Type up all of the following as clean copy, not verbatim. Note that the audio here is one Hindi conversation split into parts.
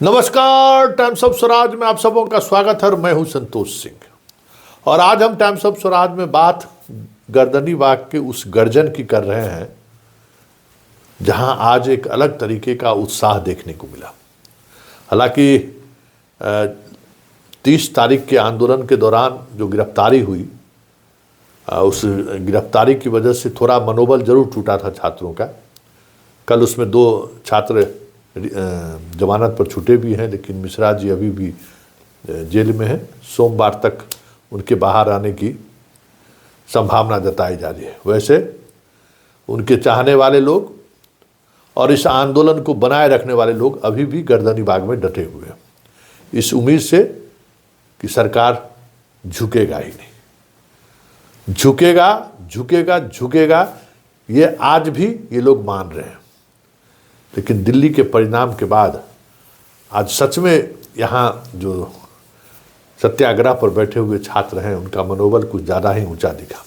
नमस्कार, टाइम्स ऑफ स्वराज में आप सबों का स्वागत है। मैं हूं संतोष सिंह और आज हम टाइम्स ऑफ स्वराज में बात गर्दनी बाघ के उस गर्जन की कर रहे हैं जहां आज एक अलग तरीके का उत्साह देखने को मिला। हालांकि 30 तारीख के आंदोलन के दौरान जो गिरफ्तारी हुई, उस गिरफ्तारी की वजह से थोड़ा मनोबल जरूर टूटा था छात्रों का। कल उसमें 2 छात्र जमानत पर छूटे भी हैं, लेकिन मिश्रा जी अभी भी जेल में हैं। सोमवार तक उनके बाहर आने की संभावना जताई जा रही है। वैसे उनके चाहने वाले लोग और इस आंदोलन को बनाए रखने वाले लोग अभी भी गर्दनी बाग में डटे हुए हैं, इस उम्मीद से कि सरकार झुकेगा ही नहीं। झुकेगा ये आज भी ये लोग मान रहे हैं। लेकिन दिल्ली के परिणाम के बाद आज सच में यहाँ जो सत्याग्रह पर बैठे हुए छात्र हैं उनका मनोबल कुछ ज़्यादा ही ऊंचा दिखा।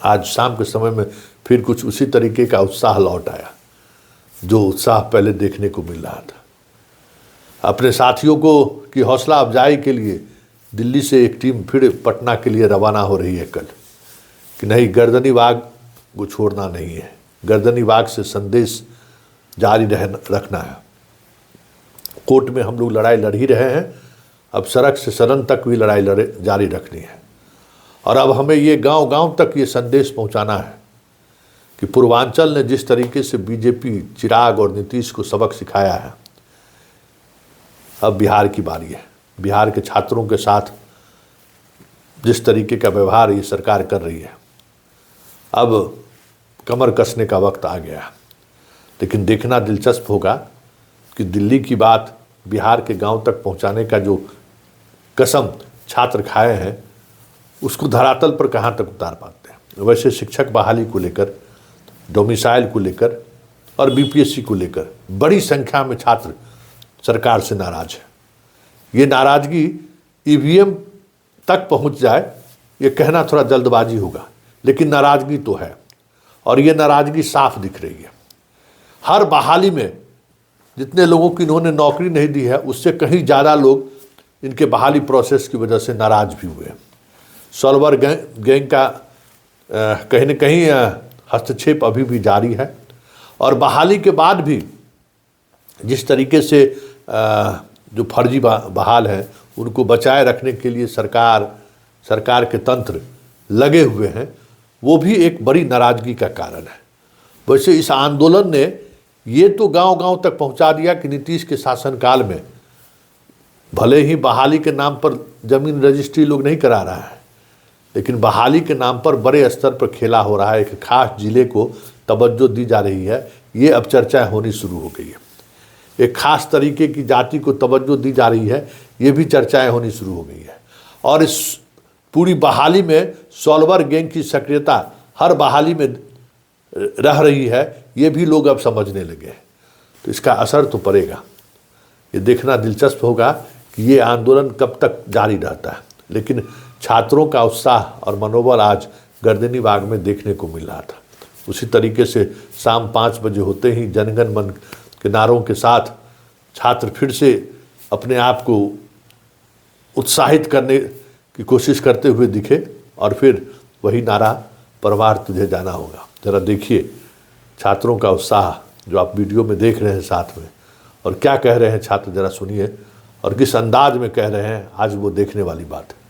आज शाम के समय में फिर कुछ उसी तरीके का उत्साह लौट आया जो उत्साह पहले देखने को मिल रहा था। अपने साथियों को की हौसला अफजाई के लिए दिल्ली से एक टीम फिर पटना के लिए रवाना हो रही है कल, कि नहीं, गर्दनी बाघ को छोड़ना नहीं है। गर्दनी बाघ से संदेश जारी रखना है। कोर्ट में हम लोग लड़ाई लड़ ही रहे हैं, अब सड़क से सदन तक भी लड़ाई जारी रखनी है। और अब हमें ये गांव-गांव तक ये संदेश पहुंचाना है कि पूर्वांचल ने जिस तरीके से बीजेपी, चिराग और नीतीश को सबक सिखाया है, अब बिहार की बारी है। बिहार के छात्रों के साथ जिस तरीके का व्यवहार ये सरकार कर रही है, अब कमर कसने का वक्त आ गया। लेकिन देखना दिलचस्प होगा कि दिल्ली की बात बिहार के गांव तक पहुंचाने का जो कसम छात्र खाए हैं उसको धरातल पर कहां तक उतार पाते हैं। वैसे शिक्षक बहाली को लेकर, डोमिसाइल को लेकर और बीपीएससी को लेकर बड़ी संख्या में छात्र सरकार से नाराज है। ये नाराजगी ईवीएम तक पहुंच जाए ये कहना थोड़ा जल्दबाजी होगा, लेकिन नाराजगी तो है और ये नाराजगी साफ दिख रही है। हर बहाली में जितने लोगों की इन्होंने नौकरी नहीं दी है उससे कहीं ज़्यादा लोग इनके बहाली प्रोसेस की वजह से नाराज भी हुए हैं। सॉल्वर गैंग का कहीं न कहीं हस्तक्षेप अभी भी जारी है और बहाली के बाद भी जिस तरीके से जो फर्जी बहाल हैं उनको बचाए रखने के लिए सरकार के तंत्र लगे हुए हैं, वो भी एक बड़ी नाराज़गी का कारण है। वैसे इस आंदोलन ने ये तो गांव-गांव तक पहुंचा दिया कि नीतीश के शासनकाल में भले ही बहाली के नाम पर जमीन रजिस्ट्री लोग नहीं करा रहा है, लेकिन बहाली के नाम पर बड़े स्तर पर खेला हो रहा है। एक खास जिले को तवज्जो दी जा रही है, ये अब चर्चाएं होनी शुरू हो गई है। एक खास तरीके की जाति को तवज्जो दी जा रही है, ये भी चर्चाएं होनी शुरू हो गई है। और इस पूरी बहाली में सॉल्वर गैंग की सक्रियता हर बहाली में रह रही है, ये भी लोग अब समझने लगे हैं। तो इसका असर तो पड़ेगा। ये देखना दिलचस्प होगा कि ये आंदोलन कब तक जारी रहता है। लेकिन छात्रों का उत्साह और मनोबल आज गर्दनी बाग में देखने को मिल रहा था। उसी तरीके से शाम 5 बजे होते ही जनगण मन के नारों के साथ छात्र फिर से अपने आप को उत्साहित करने की कोशिश करते हुए दिखे और फिर वही नारा, परिवार तुझे जाना होगा। ज़रा देखिए छात्रों का उत्साह जो आप वीडियो में देख रहे हैं साथ में, और क्या कह रहे हैं छात्र, ज़रा सुनिए और किस अंदाज में कह रहे हैं, आज वो देखने वाली बात है।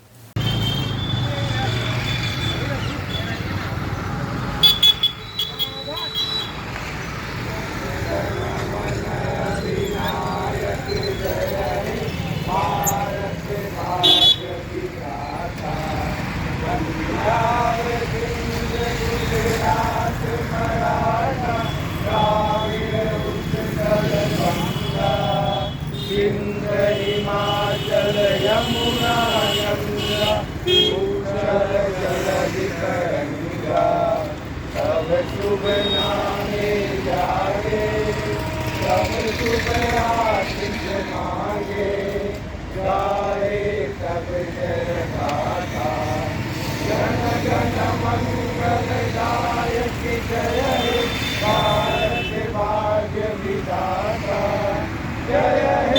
हिमाचल यमुना गंगा उज्जल जलधि तरंगा, सब शुभ नामे जागे, सब शुभ आशीष मांगे, गाए सब जय गाथा, जन गण मंगल दायक जय हे, भारत भाग्य विधाता, जय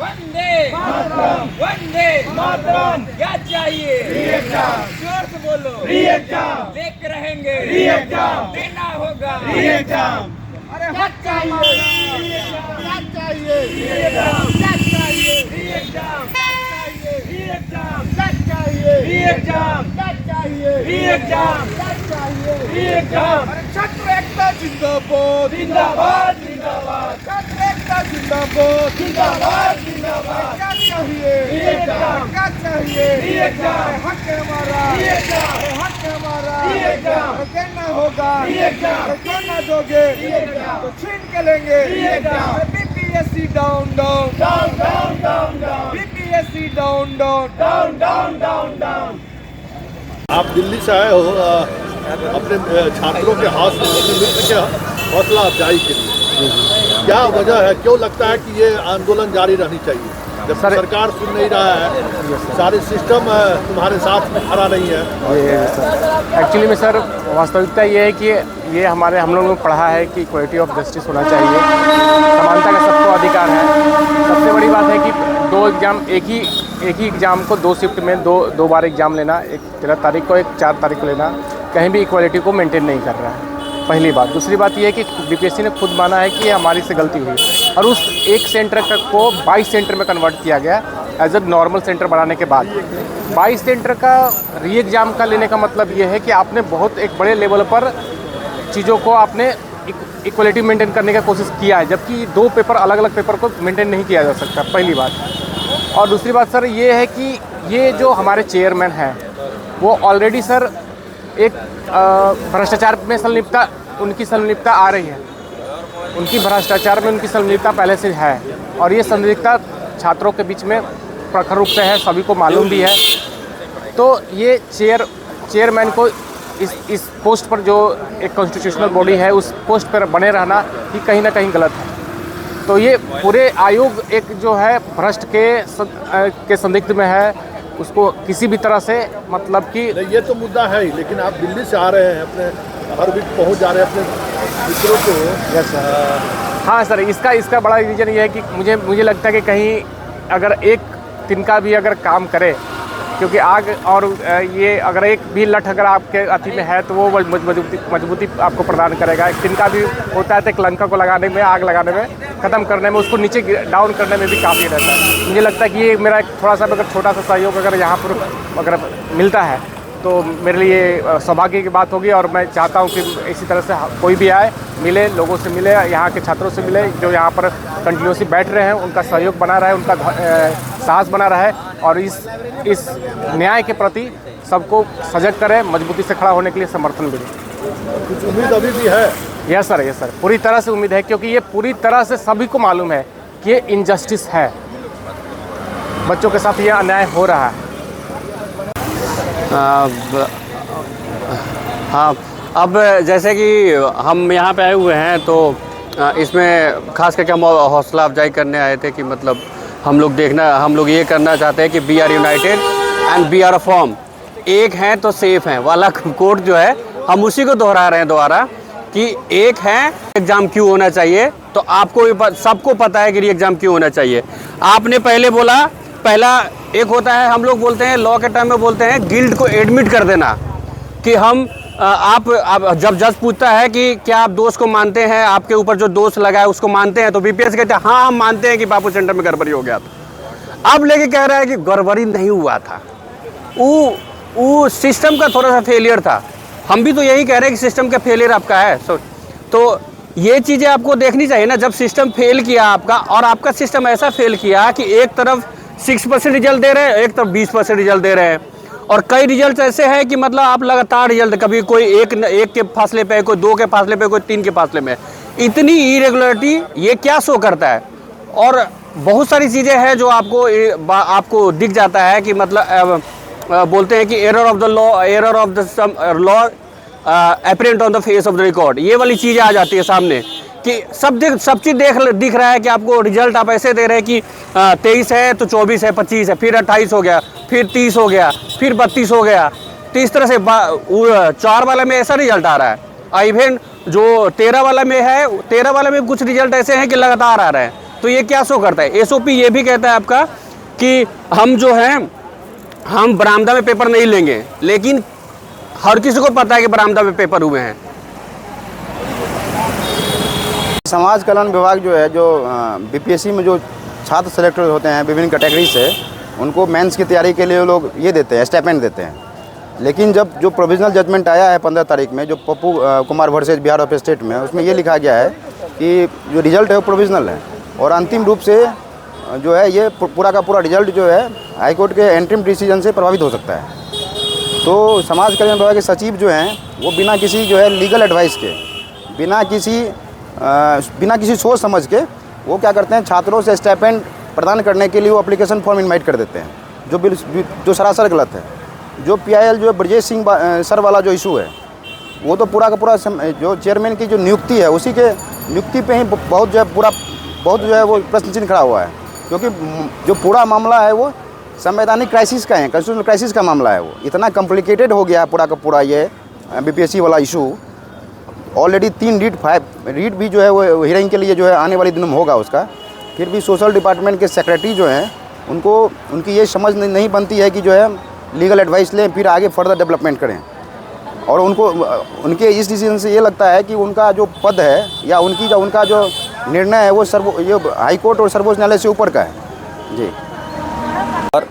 वंदे मातरम, वंदे मातरम। क्या चाहिए? जोर से बोलो। लेके रहेंगे, देना होगा। अरे हक चाहिए, क्या चाहिए? क्या चाहिए? क्या चाहिए? अरे छात्र एकता जिंदाबाद, जिंदाबाद, जिंदाबाद। छात्र एकता जिंदाबाद, जिंदाबाद, जिंदाबाद। क्या चाहिए? क्या चाहिए? अरे हक है हमारा, अरे हक है हमारा। अरे देना होगा, अरे क्यों ना दोगे तो छीन के लेंगे। BPSC down down down down down down, BPSC down down down down down down. आप दिल्ली से आए हो अपने छात्रों के हौसला अफजाई के लिए, क्या वजह है, क्यों लगता है कि ये आंदोलन जारी रहनी चाहिए जब सरकार सुन नहीं रहा है, सारे सिस्टम तुम्हारे साथ में खड़ा नहीं है? एक्चुअली में सर वास्तविकता ये है कि ये हम लोगों ने पढ़ा है कि इक्वलिटी ऑफ जस्टिस होना चाहिए, समानता का सबको अधिकार है। सबसे बड़ी बात है कि दो एग्ज़ाम एक ही एग्ज़ाम को दो शिफ्ट में दो बार एग्ज़ाम लेना, एक 13 तारीख को एक 4 तारीख को लेना, कहीं भी इक्वलिटी को मेंटेन नहीं कर रहा है, पहली बात। दूसरी बात ये है कि बीपीएससी ने खुद माना है कि ये हमारी से गलती हुई और उस एक सेंटर को 22 सेंटर में कन्वर्ट किया गया एज ए नॉर्मल सेंटर बनाने के बाद। 22 सेंटर का री एग्ज़ाम का लेने का मतलब ये है कि आपने बहुत एक बड़े लेवल पर चीज़ों को आपने इक्वलिटी मेंटेन करने का कोशिश किया है, जबकि दो पेपर अलग अलग पेपर को मेंटेन नहीं किया जा सकता, पहली बात। और दूसरी बात सर ये है कि ये जो हमारे चेयरमैन हैं वो ऑलरेडी सर एक भ्रष्टाचार में उनकी संलिप्तता आ रही है, उनकी भ्रष्टाचार में उनकी संलिप्तता पहले से है और ये संलिप्तता छात्रों के बीच में प्रखर रूप से है, सभी को मालूम भी है। तो ये चेयरमैन को इस पोस्ट पर, जो एक कॉन्स्टिट्यूशनल बॉडी है, उस पोस्ट पर बने रहना ही कहीं ना कहीं गलत है। तो ये पूरे आयोग एक जो है भ्रष्ट के संदिग्ध में है, उसको किसी भी तरह से मतलब कि ये तो मुद्दा है ही, लेकिन आप दिल्ली से आ रहे हैं, अपने हर वीक पहुंच जा रहे हैं अपने मित्रों को। Yes sir. हाँ सर, इसका बड़ा रीज़न ये है कि मुझे लगता है कि कहीं अगर एक तिनका भी अगर काम करे, क्योंकि आग और ये अगर एक भी लठ अगर आपके अति में है तो वो मजबूती आपको प्रदान करेगा। एक तिनका भी होता है तो एक लंका को लगाने में, आग लगाने में, ख़त्म करने में, उसको नीचे डाउन करने में भी काफ़ी रहता है। मुझे लगता है कि ये मेरा एक थोड़ा सा अगर छोटा सा सहयोग अगर यहाँ पर अगर मिलता है तो मेरे लिए सौभाग्य की बात होगी और मैं चाहता हूँ कि इसी तरह से कोई भी आए, मिले, लोगों से मिले, यहाँ के छात्रों से मिले जो यहाँ पर कंटिन्यूसली बैठ रहे हैं, उनका सहयोग बना रहा है, उनका साहस बना रहा है और इस न्याय के प्रति सबको सजग करें, मजबूती से खड़ा होने के लिए समर्थन मिले। कुछ उम्मीद अभी भी है? यस सर, पूरी तरह से उम्मीद है, क्योंकि ये पूरी तरह से सभी को मालूम है कि ये इनजस्टिस है, बच्चों के साथ ये अन्याय हो रहा है। हाँ, अब जैसे कि हम यहाँ पे आए हुए हैं तो इसमें खास करके हम हौसला अफजाई करने आए थे कि मतलब हम लोग ये करना चाहते हैं कि we are united and we are a form, एक हैं तो सेफ हैं वाला कोट जो है हम उसी को दोहरा रहे हैं दोबारा कि एक है एग्ज़ाम क्यों होना चाहिए। तो आपको सबको पता है कि एग्ज़ाम क्यों होना चाहिए। आपने पहले बोला, पहला एक होता है, हम लोग बोलते हैं लॉ के टर्म में बोलते हैं गिल्ट को एडमिट कर देना कि हम आप जब जज पूछता है कि क्या आप दोष को मानते हैं, आपके ऊपर जो दोष लगा है उसको मानते हैं, तो बीपीएस कहते हैं हाँ हम मानते हैं कि बापू सेंटर में गड़बड़ी हो गया था। अब लेके कह रहा है कि गड़बड़ी नहीं हुआ था, वो सिस्टम का थोड़ा सा फेलियर था। हम भी तो यही कह रहे हैं कि सिस्टम का फेलियर आपका है। तो ये चीज़ें आपको देखनी चाहिए ना, जब सिस्टम फेल किया आपका और आपका सिस्टम ऐसा फेल किया कि एक तरफ 6% रिजल्ट दे रहे हैं, एक तरफ 20% रिजल्ट दे रहे हैं और कई रिजल्ट ऐसे हैं कि मतलब आप लगातार रिजल्ट, कभी कोई एक के फासले पे, कोई 2 के फासले पे, कोई 3 के फासले में, इतनी इरेगुलरिटी ये क्या शो करता है। और बहुत सारी चीज़ें हैं जो आपको दिख जाता है कि मतलब बोलते हैं कि error of the law apparent on the face of the record, ये वाली चीज़ें आ जाती है सामने कि सब चीज़ दिख रहा है कि आपको रिजल्ट आप ऐसे दे रहे हैं कि 23 है तो 24 है, 25 है, फिर 28 हो गया, फिर 30 हो गया, फिर 32 हो गया। तो इस तरह से 4 वाला में ऐसा रिजल्ट आ रहा है। इवन जो 13 वाला में है, 13 वाला में कुछ रिजल्ट ऐसे हैं कि लगातार आ रहे हैं। तो ये क्या शो करता है? एसओपी ये भी कहता है आपका कि हम जो हैं हम बरामदा में पेपर नहीं लेंगे, लेकिन हर किसी को पता है कि बरामदा में पेपर हुए हैं। समाज कल्याण विभाग जो है, जो बीपीएससी में जो छात्र सेलेक्ट होते हैं विभिन्न कैटेगरी से, उनको मेंस की तैयारी के लिए वो लोग ये देते हैं, स्टाइपेंड देते हैं। लेकिन जब जो प्रोविजनल जजमेंट आया है 15 तारीख में, जो Pappu Kumar versus Bihar of state में, उसमें ये लिखा गया है कि जो रिजल्ट है वो प्रोविजनल है और अंतिम रूप से जो है ये पूरा का पूरा रिजल्ट जो है हाई कोर्ट के एंट्रीम डिसीजन से प्रभावित हो सकता है। तो समाज कल्याण विभाग के सचिव जो हैं वो बिना किसी जो है लीगल एडवाइस के, बिना किसी सोच समझ के वो क्या करते हैं, छात्रों से स्टाइपेंड प्रदान करने के लिए वो एप्लीकेशन फॉर्म इनवाइट कर देते हैं, जो सरासर गलत है। जो PIL जो ब्रजेश सिंह सर वाला जो इशू है, वो तो पूरा का पूरा जो चेयरमैन की जो नियुक्ति है उसी के नियुक्ति पे ही बहुत जो है वो प्रश्न चिन्ह खड़ा हुआ है, क्योंकि जो पूरा मामला है वो संवैधानिक क्राइसिस का है, कॉन्स्टिट्यूशनल क्राइसिस का मामला है। वो इतना कॉम्प्लिकेटेड हो गया है पूरा का पूरा ये BPSC वाला इशू। ऑलरेडी 3 रीट भी जो है वो हियरिंग के लिए जो है आने वाले दिनों में होगा उसका। फिर भी सोशल डिपार्टमेंट के सेक्रेटरी जो हैं उनकी ये समझ नहीं बनती है कि जो है लीगल एडवाइस लें फिर आगे फर्दर डेवलपमेंट करें। और उनके इस डिसीजन से ये लगता है कि उनका जो पद है या उनका जो निर्णय है वो हाई कोर्ट और सर्वोच्च न्यायालय से ऊपर का है जी। और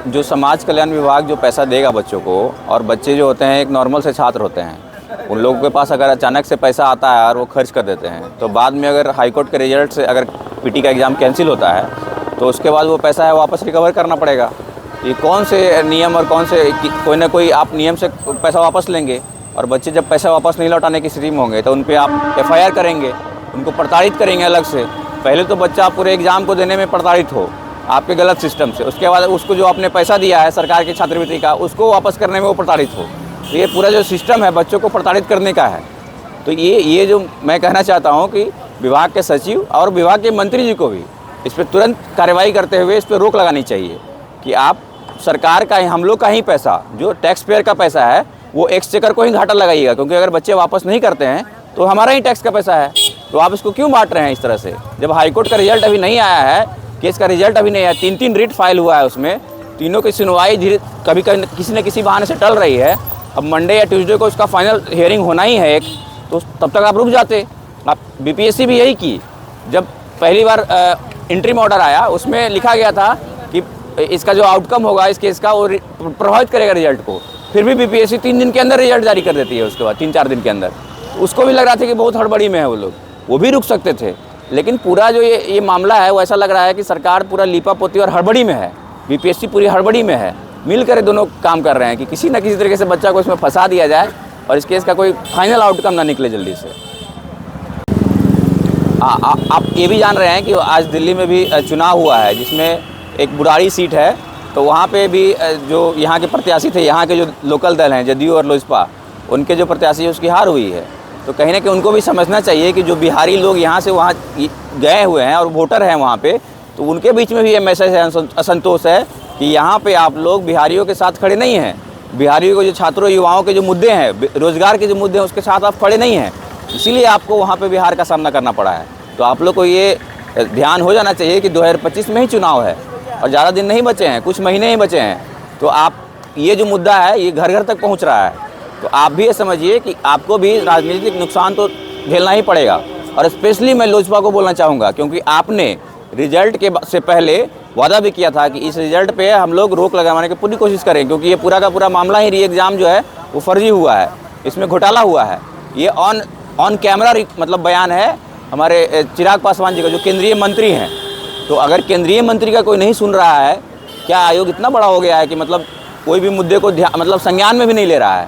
जो समाज कल्याण विभाग जो पैसा देगा बच्चों को, और बच्चे जो होते हैं एक नॉर्मल से छात्र होते हैं, उन लोगों के पास अगर अचानक से पैसा आता है और वो खर्च कर देते हैं, तो बाद में अगर हाई कोर्ट के रिजल्ट से अगर PT का एग्ज़ाम कैंसिल होता है तो उसके बाद वो पैसा है वापस रिकवर करना पड़ेगा। ये कौन से नियम और कौन से कोई ना कोई आप नियम से पैसा वापस लेंगे, और बच्चे जब पैसा वापस नहीं लौटाने की स्थिति में होंगे तो उन पर आप FIR करेंगे, उनको प्रताड़ित करेंगे अलग से। पहले तो बच्चा पूरे एग्ज़ाम को देने में प्रताड़ित हो आपके गलत सिस्टम से, उसके बाद उसको जो आपने पैसा दिया है सरकार की छात्रवृत्ति का, उसको वापस करने में वो प्रताड़ित हो। तो ये पूरा जो सिस्टम है बच्चों को प्रताड़ित करने का है। तो ये जो मैं कहना चाहता हूँ कि विभाग के सचिव और विभाग के मंत्री जी को भी इस पर तुरंत कार्रवाई करते हुए इस पर रोक लगानी चाहिए कि आप सरकार का हम लोग का ही पैसा, जो टैक्स पेयर का पैसा है, वो एक्सचेकर को ही घाटा लगाइएगा, क्योंकि अगर बच्चे वापस नहीं करते हैं तो हमारा ही टैक्स का पैसा है। तो आप इसको क्यों बांट रहे हैं इस तरह से? जब हाईकोर्ट का रिजल्ट अभी नहीं आया है, केस का रिजल्ट अभी नहीं आया, 3 रीट फाइल हुआ है, उसमें तीनों की सुनवाई कभी किसी न किसी बहाने से टल रही है। अब मंडे या ट्यूसडे को उसका फाइनल हियरिंग होना ही है एक, तो तब तक आप रुक जाते। आप BPSC भी यही की, जब पहली बार इंटरिम ऑर्डर आया उसमें लिखा गया था कि इसका जो आउटकम होगा इस केस का वो प्रभावित करेगा रिजल्ट को, फिर भी BPSC 3 दिन के अंदर रिजल्ट जारी कर देती है, उसके बाद 3-4 दिन के अंदर। उसको भी लग रहा था कि बहुत हड़बड़ी में है वो भी रुक सकते थे। लेकिन पूरा जो ये मामला है वो ऐसा लग रहा है कि सरकार पूरा लीपा पोती और हड़बड़ी में है, BPSC पूरी हड़बड़ी में है। मिलकर दोनों काम कर रहे हैं कि किसी न किसी तरीके से बच्चा को इसमें फंसा दिया जाए और इस केस का कोई फाइनल आउटकम ना निकले जल्दी से। आप ये भी जान रहे हैं कि आज दिल्ली में भी चुनाव हुआ है, जिसमें एक बुराड़ी सीट है, तो वहाँ पे भी जो यहाँ के प्रत्याशी थे, यहाँ के जो लोकल दल हैं जदयू और लोजपा, उनके जो प्रत्याशी है उसकी हार हुई है। तो कहीं ना कहीं उनको भी समझना चाहिए कि जो बिहारी लोग यहाँ से वहाँ गए हुए हैं और वोटर हैं वहाँ पे, तो उनके बीच में भी ये मैसेज है, असंतोष है कि यहाँ पे आप लोग बिहारियों के साथ खड़े नहीं हैं। बिहारियों को जो छात्रों युवाओं के जो मुद्दे हैं, रोजगार के जो मुद्दे हैं, उसके साथ आप खड़े नहीं हैं, इसीलिए आपको वहाँ पे बिहार का सामना करना पड़ा है। तो आप लोग को ये ध्यान हो जाना चाहिए कि 2025 में ही चुनाव है और ज़्यादा दिन नहीं बचे हैं, कुछ महीने ही बचे हैं। तो आप ये जो मुद्दा है ये घर घर तक पहुँच रहा है, तो आप भी ये समझिए कि आपको भी राजनीतिक नुकसान तो झेलना ही पड़ेगा। और स्पेशली मैं लोजपा को बोलना चाहूँगा, क्योंकि आपने रिजल्ट के से पहले वादा भी किया था कि इस रिजल्ट पे हम लोग रोक लगाने की पूरी कोशिश करें, क्योंकि ये पूरा का पूरा मामला ही री एग्ज़ाम जो है वो फर्जी हुआ है, इसमें घोटाला हुआ है। ये ऑन कैमरा मतलब बयान है हमारे चिराग पासवान जी का, जो केंद्रीय मंत्री हैं। तो अगर केंद्रीय मंत्री का कोई नहीं सुन रहा है, क्या आयोग इतना बड़ा हो गया है कि मतलब कोई भी मुद्दे को मतलब संज्ञान में भी नहीं ले रहा है?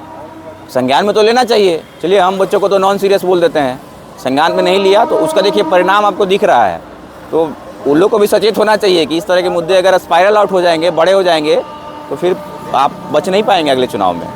संज्ञान में तो लेना चाहिए। चलिए हम बच्चों को तो नॉन सीरियस बोल देते हैं, संज्ञान में नहीं लिया तो उसका देखिए परिणाम आपको दिख रहा है। तो उन लोग को भी सचेत होना चाहिए कि इस तरह के मुद्दे अगर स्पाइरल आउट हो जाएंगे, बड़े हो जाएंगे, तो फिर आप बच नहीं पाएंगे अगले चुनाव में।